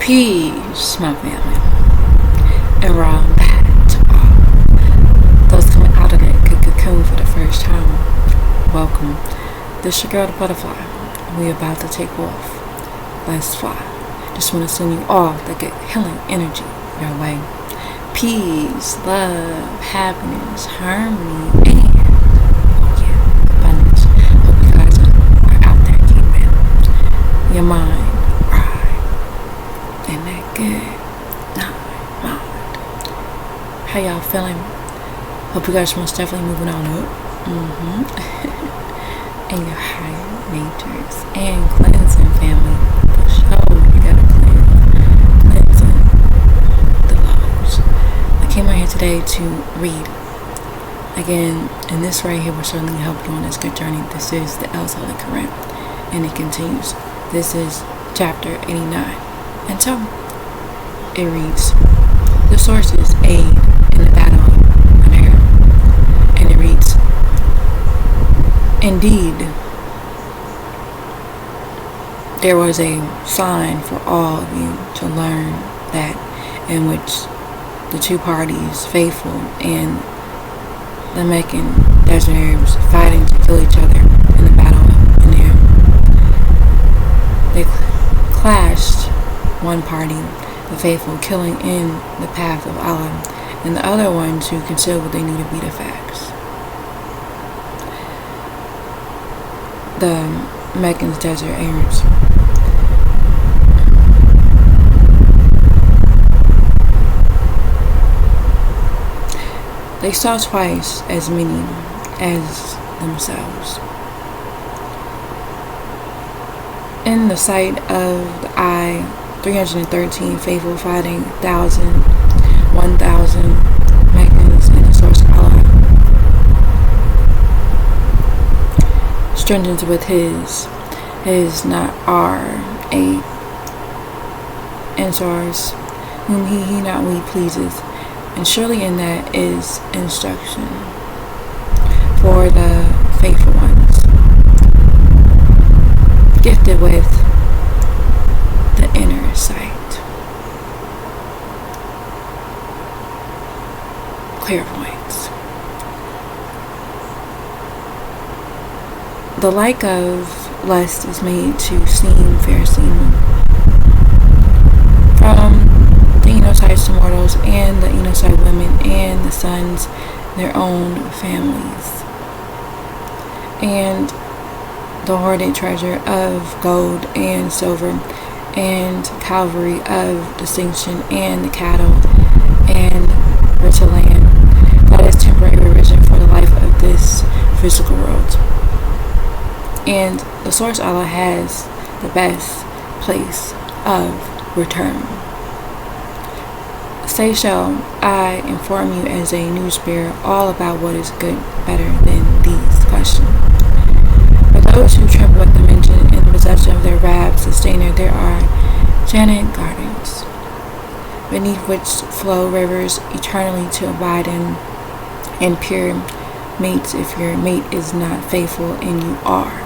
Peace, my family. And we're all back to all those coming out of that cocoon for the first time. Welcome. This your girl, the butterfly. We about to take off. Let's fly. Just want to send you all that good healing energy your way. Peace, love, happiness, harmony, and abundance. Hope you guys are out there keeping your mind and that good mind. How y'all feeling? Hope you guys most definitely moving on up. And your higher natures and cleansing, family. For sure, you gotta cleansing the lows. I came out here today to read again, and this right here will certainly help you on this good journey. This is the Qur'aan, and it continues. This is chapter 89. And so, it reads, the sources aid in the battle of air. And it reads, indeed, there was a sign for all of you to learn that in which the two parties, faithful and the Meccan desert Arabs, fighting to kill each other in the battle in air. They clashed. One party, the faithful, killing in the path of Allah, and the other ones who concealed what they knew to be the facts. The Meccan's desert Arabs. They saw twice as many as themselves. In the sight of the eye, 313 faithful fighting 1,000 Meccans in the source of Allah. Stringent with his not our eight Ansars, whom he not we pleases, and surely in that is instruction for the faithful ones, gifted with the inner sight, clairvoyance. The like of lust is made to seem fair seeming from the Enotypes to mortals and the Enotype women and the sons, their own families, and the hoarded treasure of gold and silver and cavalry of distinction and the cattle and rich land. That is temporary provision for the life of this physical world. And the source Allah has the best place of return. Say shall I inform you as a news bearer all about what is good better than these questions. For those who tremble at the mention in the possession of their Rab sustainer, there are Jannat gardens, beneath which flow rivers eternally to abide in, and pure mates if your mate is not faithful and you are,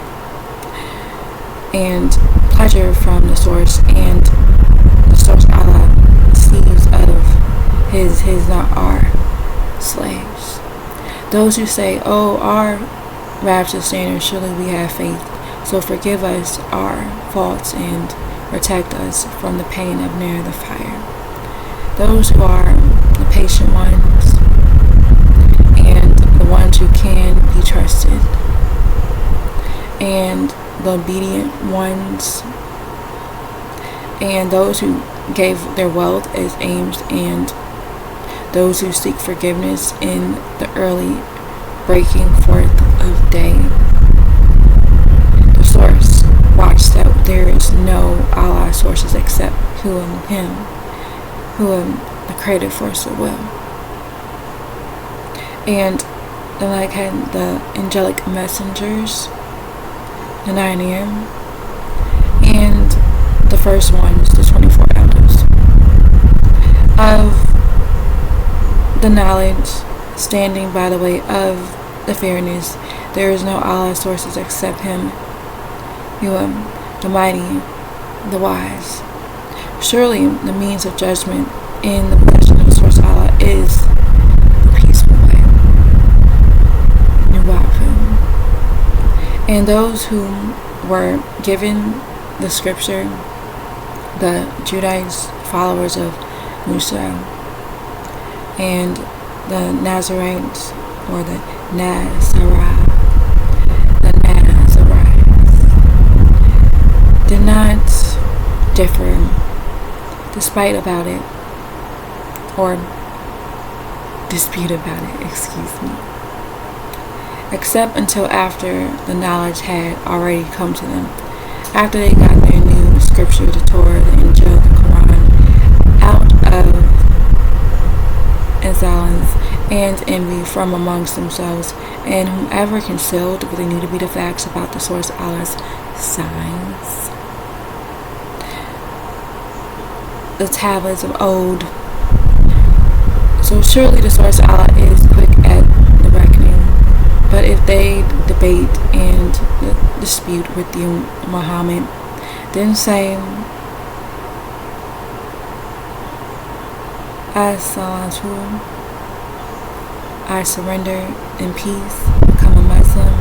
and pleasure from the source, and the source Allah receives of his not our slaves. Those who say, oh, our Rab sustainer, surely we have faith, so forgive us our faults and protect us from the pain of near the fire. Those who are the patient ones and the ones who can be trusted, and the obedient ones, and those who gave their wealth as aims, and those who seek forgiveness in the early breaking forth of day. The source, watch that there is no Allah sources except Him, the creative force of will. And the like had the angelic messengers, the 9 AM, and the first ones, the 24 elders of the knowledge, standing by the way of the fairness. There is no Allah sources except Him, the mighty, the wise. Surely the means of judgment in the possession of the source Allah is the peaceful way. Nuwafu. And those who were given the scripture, the Judahites, followers of Musa, and the Nazarites, or the Nazarites, did not differ, despite about it, or dispute about it, except until after the knowledge had already come to them, after they got their new scripture, the Torah, the Injil, the Qur'an, out of insolence and envy from amongst themselves, and whomever concealed what they knew to be the facts about the source Allah's signs, the tablets of old. So surely the source Allah is quick at the reckoning. But if they debate and dispute with you, Muhammad, then say, As-salatu, I surrender in peace, become a Muslim,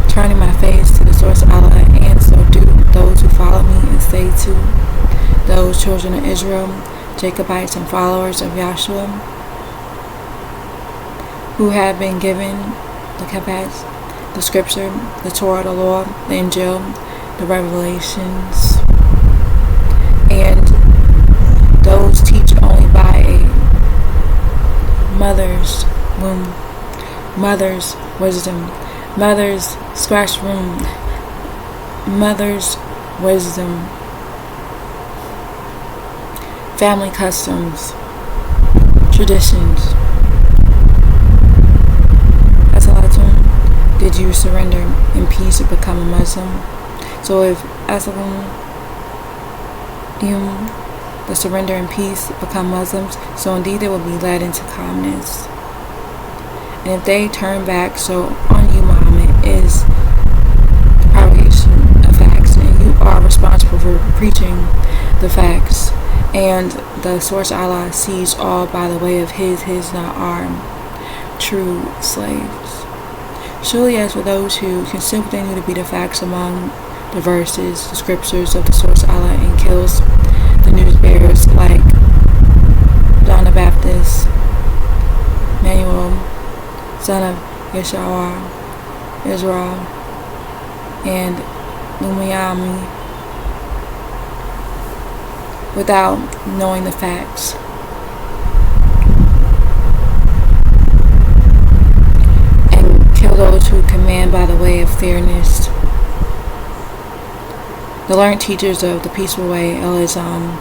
turning my face to the source Allah, and so do those who follow me, and say to those children of Israel, Jacobites and followers of Yahshua, who have been given the Kabbalah, the scripture, the Torah, the law, the Injil, the revelations, and those teach only by a mother's womb, mother's wisdom, mother's scratch room, mother's wisdom, family customs, traditions. Did you surrender in peace and become a Muslim? So if Aslam, the surrender in peace, become Muslims, so indeed they will be led into calmness. And if they turn back, so on you, Muhammad, is the propagation of facts, and you are responsible for preaching the facts. And the source Allah sees all by the way of his, not our true slaves. Surely as for those who consider what they knew to be the facts among the verses, the scriptures of the source Allah, and kills the news bearers like John the Baptist, Manuel, son of Yeshua, Israel, and Lumiami, without knowing the facts. Kill those who command by the way of fairness. The learned teachers of the peaceful way, El-Islam,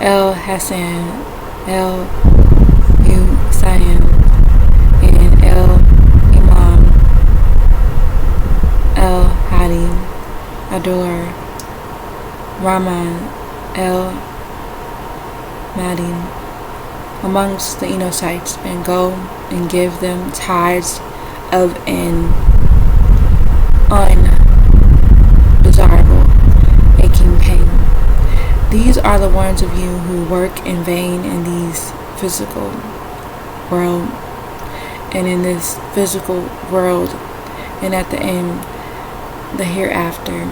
El-Hassan, El-Hussein, and El-Imam, El-Hadi, Abdullah, Rahman, El-Madin, amongst the Enochites, and go and give them tithes of an undesirable aching pain. These are the ones of you who work in vain in these physical world, and in this physical world, and at the end, the hereafter.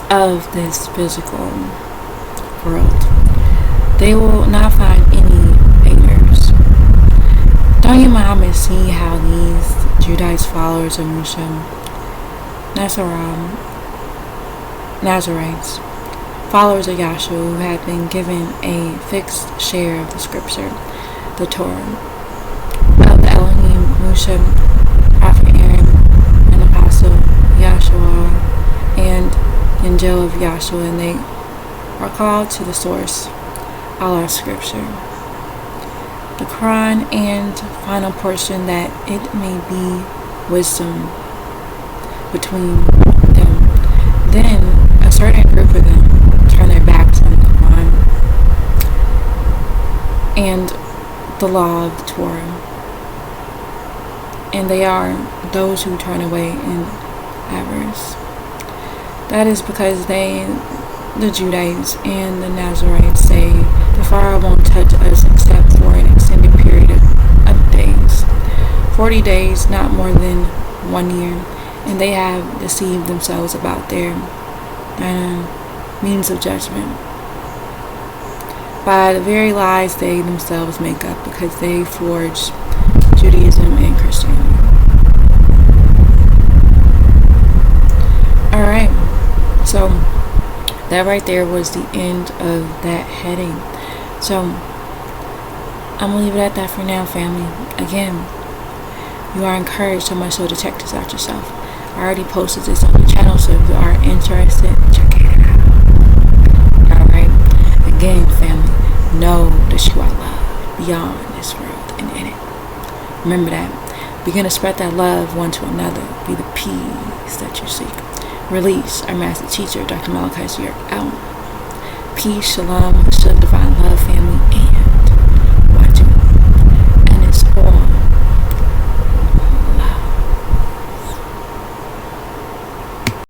Of this physical world, they will not find any haters. Don't you, Muhammad, see how these Judahites followers of Musa, Nazarites, followers of Yahshua, who had been given a fixed share of the scripture, the Torah, of the Elohim, Musa, Prophet Aaron, and Apostle Yahshua, and Injil of Yahshua, and they are called to the source Allah scripture, the Qur'aan, and final portion that it may be wisdom between them. Then a certain group of them turn their backs on the Qur'an and the law of the Torah, and they are those who turn away in avarice. That is because the Judeans and the Nazarenes, say the fire won't touch us except for an extended period of days, 40 days, not more than 1 year, and they have deceived themselves about their means of judgment by the very lies they themselves make up, because they forge Judaism and Christianity. Alright, so that right there was the end of that heading. So I'm gonna leave it at that for now, family. Again, you are encouraged so much so to check this out yourself. I already posted this on the channel, so if you are interested, check it out. Alright, again, family, know that you are loved beyond this world and in it. Remember that. Begin to spread that love one to another. Be the peace that you seek. Release our master teacher, Dr. Malachi, so you're out. Peace, shalom, divine love, family, and watching. And it's all